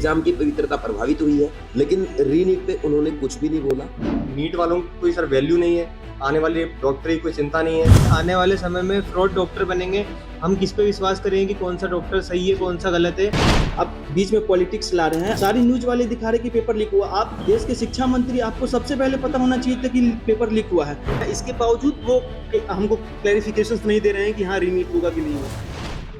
Exam की पवित्रता प्रभावित हुई है, लेकिन रीनीट पे उन्होंने कुछ भी नहीं बोला। नीट वालों की कोई सर वैल्यू नहीं है, आने वाले डॉक्टर की कोई चिंता नहीं है। आने वाले समय में फ्रॉड डॉक्टर बनेंगे, हम किस पे विश्वास करेंगे कि कौन सा डॉक्टर सही है कौन सा गलत है। अब बीच में पॉलिटिक्स ला रहे हैं, सारी न्यूज वाले दिखा रहे कि पेपर लीक हुआ। आप देश के शिक्षा मंत्री, आपको सबसे पहले पता होना चाहिए था कि पेपर लीक हुआ है। इसके बावजूद वो हमको क्लैरिफिकेशंस नहीं दे रहे हैं कि हाँ रीनीट होगा कि नहीं होगा।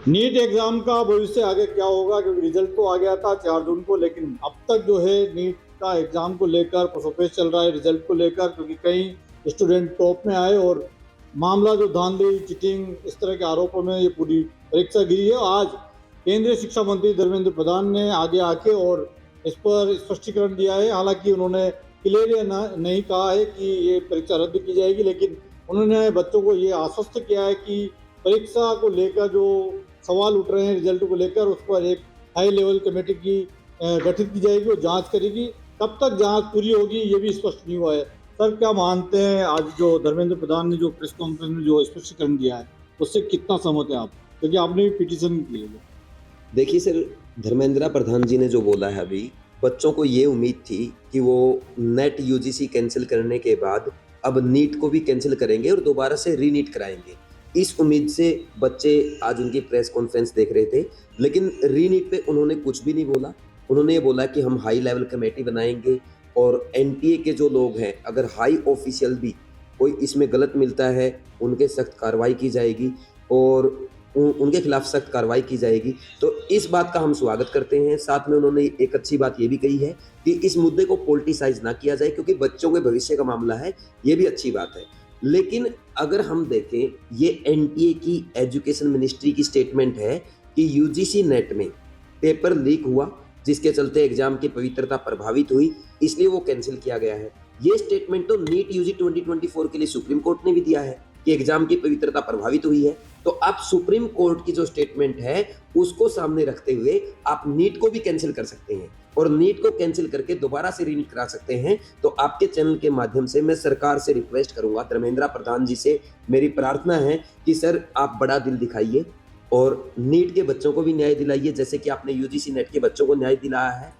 नीट एग्जाम का भविष्य आगे क्या होगा, क्योंकि रिजल्ट तो आ गया था 4 जून को, लेकिन अब तक जो है नीट का एग्जाम को लेकर प्रोसेस चल रहा है रिजल्ट को लेकर, क्योंकि कई स्टूडेंट टॉप में आए और मामला जो धांधली चीटिंग इस तरह के आरोपों में ये पूरी परीक्षा गिरी है। आज केंद्रीय शिक्षा मंत्री धर्मेंद्र प्रधान ने आगे आके और इस पर स्पष्टीकरण दिया है। हालांकि उन्होंने क्लियर नहीं कहा है कि ये परीक्षा रद्द की जाएगी, लेकिन उन्होंने बच्चों को ये आश्वस्त किया है कि परीक्षा को लेकर जो सवाल उठ रहे हैं रिजल्ट को लेकर, उस पर एक हाई लेवल कमेटी की गठित की जाएगी और जांच करेगी। कब तक जांच पूरी होगी ये भी स्पष्ट नहीं हुआ है। सर, क्या मानते हैं आज जो धर्मेंद्र प्रधान ने जो प्रेस कॉन्फ्रेंस में जो स्पष्टीकरण दिया है उससे कितना सहमत है आप, क्योंकि आपने भी पिटीशन की है? देखिए सर, धर्मेंद्र प्रधान जी ने जो बोला है, अभी बच्चों को ये उम्मीद थी कि वो नेट यूजीसी कैंसिल करने के बाद अब नीट को भी कैंसिल करेंगे और दोबारा से रीनीट कराएंगे। इस उम्मीद से बच्चे आज उनकी प्रेस कॉन्फ्रेंस देख रहे थे, लेकिन रीनीट पे उन्होंने कुछ भी नहीं बोला। उन्होंने ये बोला कि हम हाई लेवल कमेटी बनाएंगे और एनटीए के जो लोग हैं, अगर हाई ऑफिशियल भी कोई इसमें गलत मिलता है, उनके सख्त कार्रवाई की जाएगी और उनके खिलाफ सख्त कार्रवाई की जाएगी। तो इस बात का हम स्वागत करते हैं। साथ में उन्होंने एक अच्छी बात ये भी कही है कि इस मुद्दे को पॉलिटिसाइज ना किया जाए, क्योंकि बच्चों के भविष्य का मामला है। ये भी अच्छी बात है। लेकिन अगर हम देखें, ये एनटीए की एजुकेशन मिनिस्ट्री की स्टेटमेंट है कि यूजीसी नेट में पेपर लीक हुआ, जिसके चलते एग्जाम की पवित्रता प्रभावित हुई, इसलिए वो कैंसिल किया गया है। ये स्टेटमेंट तो नीट यूजी 2024 के लिए सुप्रीम कोर्ट ने भी दिया है कि एग्जाम की पवित्रता प्रभावित हुई है। तो आप सुप्रीम कोर्ट की जो स्टेटमेंट है उसको सामने रखते हुए आप नीट को भी कैंसिल कर सकते हैं और नीट को कैंसिल करके दोबारा से रीनीट करा सकते हैं। तो आपके चैनल के माध्यम से मैं सरकार से रिक्वेस्ट करूंगा, धर्मेंद्र प्रधान जी से मेरी प्रार्थना है कि सर आप बड़ा दिल दिखाइए और नीट के बच्चों को भी न्याय दिलाइए, जैसे कि आपने यूजीसी नेट के बच्चों को न्याय दिलाया है।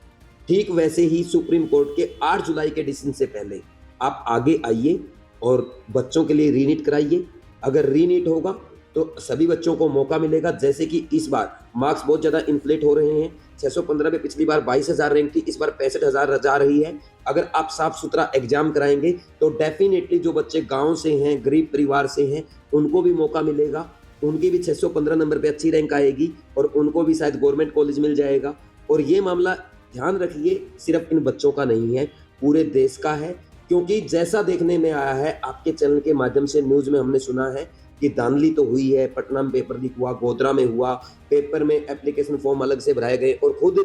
ठीक वैसे ही सुप्रीम कोर्ट के 8 जुलाई के डिसीजन से पहले आप आगे आइए और बच्चों के लिए रीनीट कराइए। अगर रीनीट होगा तो सभी बच्चों को मौका मिलेगा। जैसे कि इस बार मार्क्स बहुत ज़्यादा इन्फ्लेट हो रहे हैं, 615 में पिछली बार 22,000 रैंक थी, इस बार 65,000 जा रही है। अगर आप साफ सुथरा एग्जाम कराएंगे तो डेफिनेटली जो बच्चे गाँव से हैं, गरीब परिवार से हैं, उनको भी मौका मिलेगा। उनकी भी 615 नंबर पे अच्छी रैंक आएगी और उनको भी शायद गवर्नमेंट कॉलेज मिल जाएगा। और ये मामला ध्यान रखिए, सिर्फ इन बच्चों का नहीं है, पूरे देश का है। क्योंकि जैसा देखने में आया है, आपके चैनल के माध्यम से न्यूज़ में हमने सुना है कि धांधली तो हुई है, पटना में पेपर लीक हुआ, गोधरा में हुआ, पेपर में एप्लीकेशन फॉर्म अलग से भराए गए और खुद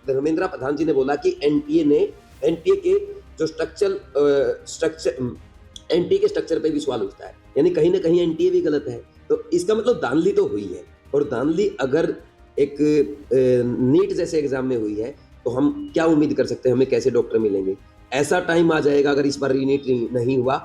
धर्मेंद्र प्रधान जी ने बोला कि एनटीए के जो एनटीए के स्ट्रक्चर पे भी सवाल उठता है, यानी कहीं ना कहीं एनटीए भी गलत है। तो इसका मतलब धांधली तो हुई है, और धांधली अगर एक नीट जैसे एग्जाम में हुई है तो हम क्या उम्मीद कर सकते हैं, हमें कैसे डॉक्टर मिलेंगे। ऐसा टाइम आ जाएगा, अगर इस बार रीनीट नहीं हुआ,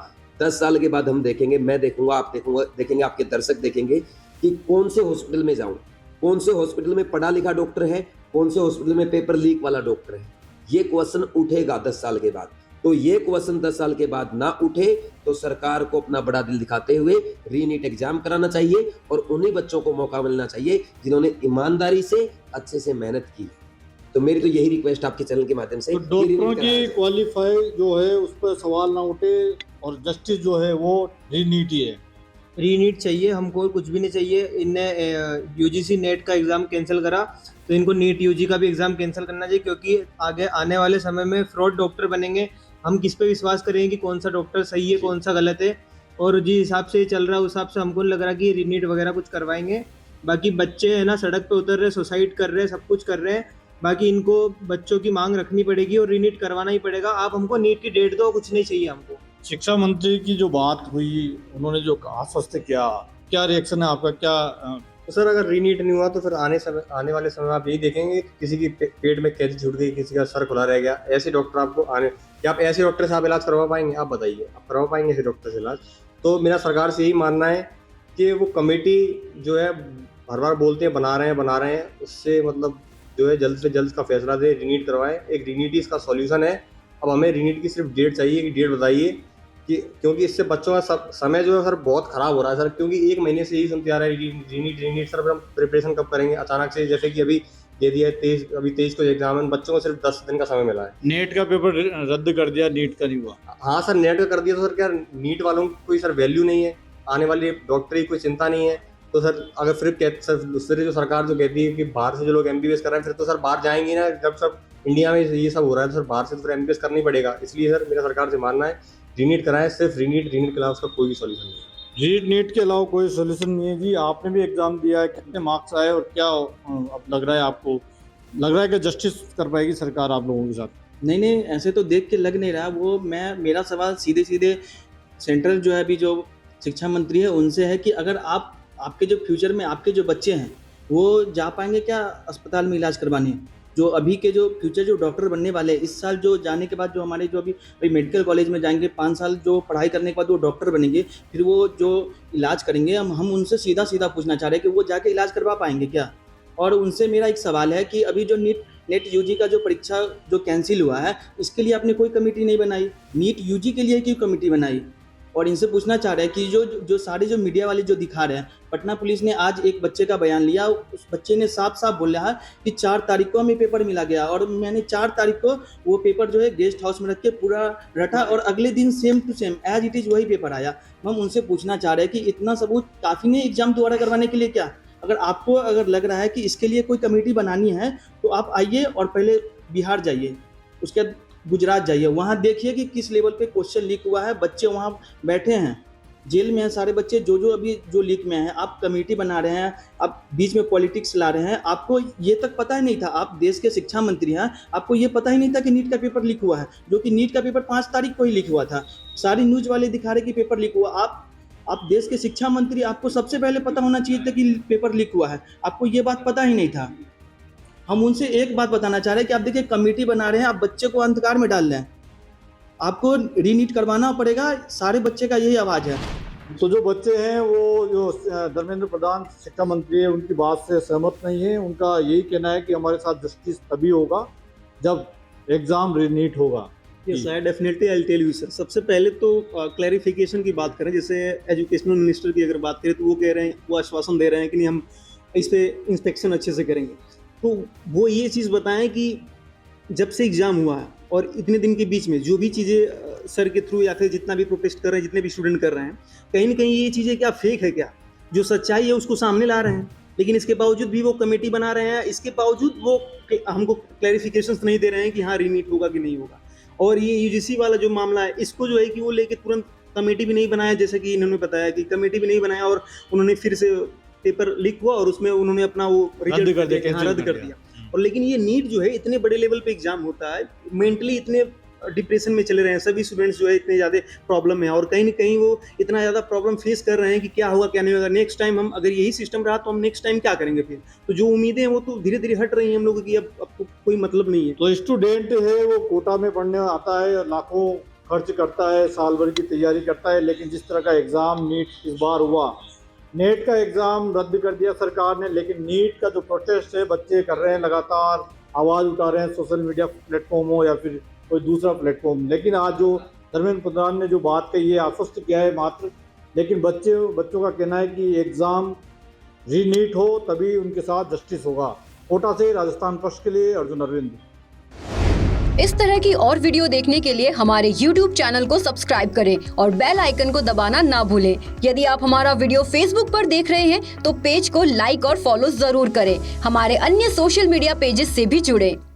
10 साल के बाद हम देखेंगे, मैं देखूंगा, आप देखेंगे, आपके दर्शक देखेंगे कि कौन से हॉस्पिटल में जाऊं, कौन से हॉस्पिटल में पढ़ा लिखा डॉक्टर है, कौन से हॉस्पिटल में पेपर लीक वाला डॉक्टर है। ये क्वेश्चन उठेगा 10 साल के बाद। तो ये क्वेश्चन 10 साल के बाद ना उठे तो सरकार को अपना बड़ा दिल दिखाते हुए रीनीट एग्जाम कराना चाहिए और उन्हीं बच्चों को मौका मिलना चाहिए जिन्होंने ईमानदारी से अच्छे से मेहनत की। तो मेरी तो यही रिक्वेस्ट आपके चैनल के माध्यम से, तो डॉक्टरों की क्वालिफाई जो है उस पर सवाल ना उठे और जस्टिस जो है वो रीनीट ही है। रीनीट चाहिए हमको, कुछ भी नहीं चाहिए। इनने यूजीसी नेट का एग्ज़ाम कैंसिल करा तो इनको नीट यूजी का भी एग्ज़ाम कैंसिल करना चाहिए, क्योंकि आगे आने वाले समय में फ्रॉड डॉक्टर बनेंगे। हम किस पे विश्वास करेंगे कि कौन सा डॉक्टर सही है कौन सा गलत है। और जिस हिसाब से चल रहा है उस हिसाब से हमको नहीं लग रहा कि रीनीट वगैरह कुछ करवाएंगे। बाकी बच्चे है ना सड़क पे उतर रहे, सुसाइड कर रहे हैं, सब कुछ कर रहे हैं। बाकी इनको बच्चों की मांग रखनी पड़ेगी और रीनीट करवाना ही पड़ेगा। आप हमको नीट की डेट दो, कुछ नहीं चाहिए हमको। शिक्षा मंत्री की जो बात हुई, उन्होंने जो आश्वस्त किया, क्या रिएक्शन है आपका? क्या तो सर अगर रीनीट नहीं हुआ तो फिर आने वाले समय आप यही देखेंगे कि किसी की पेट में कैंची छूट गई, किसी का सर खुला रह गया। ऐसे डॉक्टर आपको क्या आप ऐसे डॉक्टर से आप इलाज करवा पाएंगे? आप बताइए, आप करवा पाएंगे ऐसे डॉक्टर से इलाज? तो मेरा सरकार से यही मानना है कि वो कमेटी जो है हर बार बोलते हैं बना रहे हैं, उससे मतलब जो है जल्द से जल्द का फैसला दे, रीनीट करवाएं। एक रीनीट ही इसका सॉल्यूशन है। अब हमें रीनीट की सिर्फ डेट चाहिए कि डेट बताइए कि, क्योंकि इससे बच्चों का समय जो है सर बहुत ख़राब हो रहा है सर, क्योंकि 1 महीने से यही सुनते आ रहे हैं रीनीट सर, हम प्रिपरेशन कब करेंगे। अचानक से जैसे कि अभी दे दिया है 23 को एग्जाम है, बच्चों को सिर्फ 10 दिन का समय मिला है। नेट का पेपर रद्द कर दिया, नीट का नहीं हुआ। हाँ सर, नेट का कर दिया तो सर क्या नीट वालों की कोई सर वैल्यू नहीं है, आने वाली डॉक्टरी की कोई चिंता नहीं है। तो सर अगर फिर जो सरकार जो कहती है कि बाहर से जो लोग MBBS कर रहे हैं, फिर तो सर बाहर जाएंगे ना। जब सब इंडिया में ये सब हो रहा है तो सर बाहर से तो फिर MBBS करना ही पड़ेगा। इसलिए सर मेरा सरकार से मानना है रीनीट कराएं, सिर्फ रीनीट के अलावा उसका कोई भी सॉल्यूशन नहीं है। नीट के अलावा कोई सोल्यूशन नहीं है जी। आपने भी एग्जाम दिया है, कितने मार्क्स आए और क्या अब लग रहा है आपको, लग रहा है कि जस्टिस कर पाएगी सरकार आप लोगों के साथ? नहीं, ऐसे तो देख के लग नहीं रहा। वो मेरा सवाल सीधे सेंट्रल जो है अभी जो शिक्षा मंत्री है उनसे है कि अगर आपके जो फ्यूचर में आपके जो बच्चे हैं वो जा पाएंगे क्या अस्पताल में इलाज करवाने? जो अभी के जो फ्यूचर जो डॉक्टर बनने वाले हैं, इस साल जो जाने के बाद जो हमारे जो अभी मेडिकल कॉलेज में जाएंगे, 5 साल जो पढ़ाई करने के बाद वो डॉक्टर बनेंगे, फिर वो जो इलाज करेंगे, हम उनसे सीधा पूछना चाह रहे हैं कि वो जाके इलाज करवा पाएंगे क्या? और उनसे मेरा एक सवाल है कि अभी जो नेट यूजी का जो परीक्षा जो कैंसिल हुआ है, इसके लिए आपने कोई कमेटी नहीं बनाई, नीट यूजी के लिए क्यों कमेटी बनाई? और इनसे पूछना चाह रहे हैं कि जो सारे जो मीडिया वाले जो दिखा रहे हैं, पटना पुलिस ने आज एक बच्चे का बयान लिया, उस बच्चे ने साफ बोल रहा है कि 4 तारीख को हमें पेपर मिला गया और मैंने 4 तारीख को वो पेपर जो है गेस्ट हाउस में रख के पूरा रटा और अगले दिन same to same as it is वही पेपर आया। हम उनसे पूछना चाह रहे हैं कि इतना सबूत काफ़ी नहीं एग्जाम दोबारा करवाने के लिए क्या? अगर लग रहा है कि इसके लिए कोई कमेटी बनानी है तो आप आइए और पहले बिहार जाइए, उसके बाद गुजरात जाइए, वहाँ देखिए कि किस लेवल पे क्वेश्चन लीक हुआ है। बच्चे वहाँ बैठे हैं, जेल में हैं सारे बच्चे जो अभी जो लीक में हैं। आप कमेटी बना रहे हैं, आप बीच में पॉलिटिक्स ला रहे हैं। आपको ये तक पता ही नहीं था, आप देश के शिक्षा मंत्री हैं, आपको ये पता ही नहीं था कि नीट का पेपर लीक हुआ है, जो कि नीट का पेपर 5 तारीख को ही लीक हुआ था। सारी न्यूज़ वाले दिखा रहे कि पेपर लीक हुआ। आप देश के शिक्षा मंत्री, आपको सबसे पहले पता होना चाहिए था कि पेपर लीक हुआ है, आपको ये बात पता ही नहीं था। हम उनसे एक बात बताना चाह रहे हैं कि आप देखिए कमेटी बना रहे हैं, आप बच्चे को अंधकार में डाल रहे हैं, आपको रीनीट करवाना पड़ेगा। सारे बच्चे का यही आवाज़ है। तो जो बच्चे हैं वो जो धर्मेंद्र प्रधान शिक्षा मंत्री है उनकी बात से सहमत नहीं है। उनका यही कहना है कि हमारे साथ जस्टिस तभी होगा जब एग्ज़ाम रीनीट होगा। Yes I definitely I tell you sir. सबसे पहले तो क्लैरिफिकेशन की बात करें, जैसे एजुकेशनल मिनिस्टर की अगर बात करें तो वो कह रहे हैं, वो आश्वासन दे रहे हैं कि नहीं हम इस पर इंस्पेक्शन अच्छे से करेंगे। तो वो ये चीज़ बताएं कि जब से एग्ज़ाम हुआ है और इतने दिन के बीच में जो भी चीज़ें सर के थ्रू या फिर जितना भी प्रोटेस्ट कर रहे हैं, जितने भी स्टूडेंट कर रहे हैं, कहीं ना कहीं ये चीज़ें क्या फेक है क्या? जो सच्चाई है उसको सामने ला रहे हैं, लेकिन इसके बावजूद भी वो कमेटी बना रहे हैं, इसके बावजूद वो हमको क्लैरिफिकेशंस नहीं दे रहे हैं कि हाँ रीनीट होगा कि नहीं होगा। और ये UGC वाला जो मामला है, इसको जो है कि वो लेके तुरंत कमेटी भी नहीं बनाया, जैसे कि इन्होंने बताया कि कमेटी भी नहीं बनाया और उन्होंने फिर से पेपर लीक हुआ और उसमें उन्होंने अपना वो रद्द कर दिया। और लेकिन ये नीट जो है इतने बड़े लेवल पे एग्जाम होता है, मेंटली इतने डिप्रेशन में चले रहे हैं सभी स्टूडेंट्स जो है, इतने ज़्यादा प्रॉब्लम में, और कहीं ना कहीं वो इतना ज़्यादा प्रॉब्लम फेस कर रहे हैं कि क्या होगा क्या नहीं होगा। नेक्स्ट टाइम हम अगर यही सिस्टम रहा तो हम नेक्स्ट टाइम क्या करेंगे फिर? तो जो उम्मीदें हैं वो तो धीरे धीरे हट रही हैं हम लोगों की, अब कोई मतलब नहीं है। तो स्टूडेंट है वो कोटा में पढ़ने आता है, लाखों खर्च करता है, साल भर की तैयारी करता है, लेकिन जिस तरह का एग्ज़ाम नीट इस बार हुआ, नेट का एग्ज़ाम रद्द कर दिया सरकार ने, लेकिन नीट का जो प्रोटेस्ट है बच्चे कर रहे हैं, लगातार आवाज़ उठा रहे हैं, सोशल मीडिया प्लेटफॉर्म हो या फिर कोई दूसरा प्लेटफॉर्म। लेकिन आज जो धर्मेंद्र प्रधान ने जो बात कही है, आश्वस्त किया है मात्र, लेकिन बच्चों का कहना है कि एग्ज़ाम रीनीट हो तभी उनके साथ जस्टिस होगा। कोटा से राजस्थान फर्स्ट के लिए अर्जुन अरविंद। इस तरह की और वीडियो देखने के लिए हमारे YouTube चैनल को सब्सक्राइब करें और बेल आइकन को दबाना ना भूलें। यदि आप हमारा वीडियो Facebook पर देख रहे हैं तो पेज को लाइक और फॉलो जरूर करें। हमारे अन्य सोशल मीडिया पेजेस से भी जुड़ें।